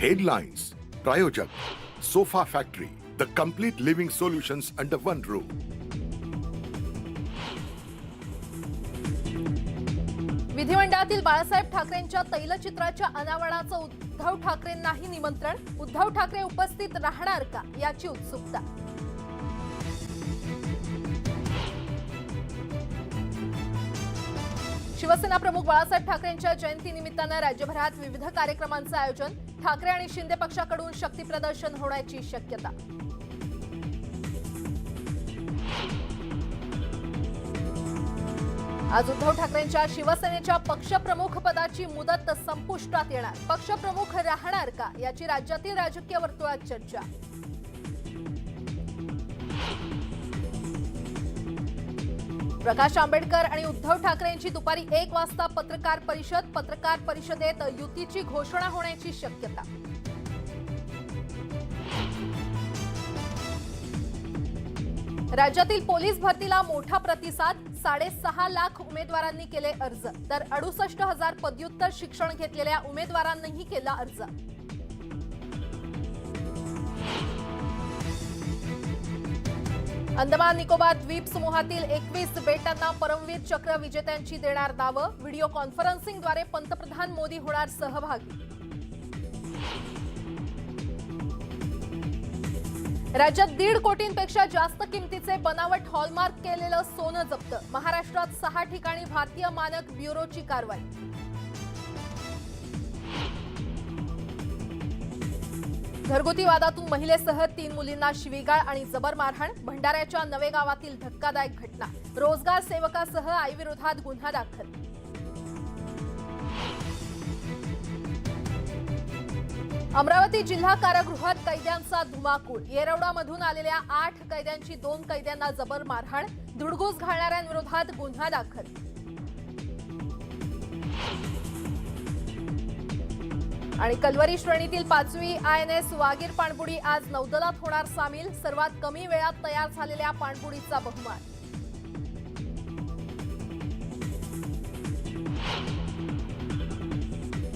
Headlines. प्रायोजक sofa factory, the complete living solutions under one roof. विधिमंडळातील बाळासाहेब ठाकरेंच्या तैलचित्राच्या अनावरणाचं उद्धव ठाकरेंनाही निमंत्रण. उद्धव ठाकरे उपस्थित राहणार का याची उत्सुकता. शिवसेना प्रमुख बाळासाहेब ठाकरेंच्या जयंतीनिमित्तानं राज्यभरात विविध कार्यक्रमांचं आयोजन. ठाकरे आणि शिंदे पक्षाकडून शक्ती प्रदर्शन होण्याची शक्यता. आज उद्धव ठाकरेंच्या शिवसेनेच्या पक्षप्रमुख पदाची मुदत संपुष्टात येणार. पक्षप्रमुख राहणार का याची राज्यातील राजकीय वर्तुळात चर्चा. प्रकाश आंबेडकर आणि उद्धव ठाकरेंची दुपारी 1 वाजता पत्रकार परिषद. पत्रकार परिषदेत युतीची घोषणा होण्याची शक्यता. राज्यातील पोलीस भरतीला मोठा प्रतिसाद. 6.5 लाख उमेदवारांनी केले अर्ज, तर 68,000 पदव्युत्तर शिक्षण घेतलेल्या उमेदवारांनीही केला अर्ज. अंदमान निकोबार द्वीप समूहातील 21 बेटांना परमवीर चक्र विजेत्यांची देणार नावं. व्हिडिओ कॉन्फरन्सिंगद्वारे पंतप्रधान मोदी होणार सहभागी. राज्यात 1.5 कोटींपेक्षा जास्त किमतीचे बनावट हॉलमार्क केलेलं सोनं जप्त. महाराष्ट्रात 6 ठिकाणी भारतीय मानक ब्युरोची कारवाई. घरगुती वादातून महिलेसह 3 मुलींना शिवीगाळ आणि जबर मारहाण. भंडाऱ्याच्या नवे गावातील धक्कादायक घटना. रोजगार सेवकासह आईविरोधात गुन्हा दाखल. अमरावती जिल्हा कारागृहात कैद्यांचा धुमाकूळ. येरवडामधून आलेल्या 8 कैद्यांची 2 कैद्यांना जबर मारहाण. धुडगूस घालणाऱ्यांविरोधात गुन्हा दाखल. आणि कलवरी श्रेणीतील 5वी INS वागीर पाणबुडी आज नौदलात होणार सामील. सर्वात कमी वेळात तयार झालेल्या पाणबुडीचा बहुमान.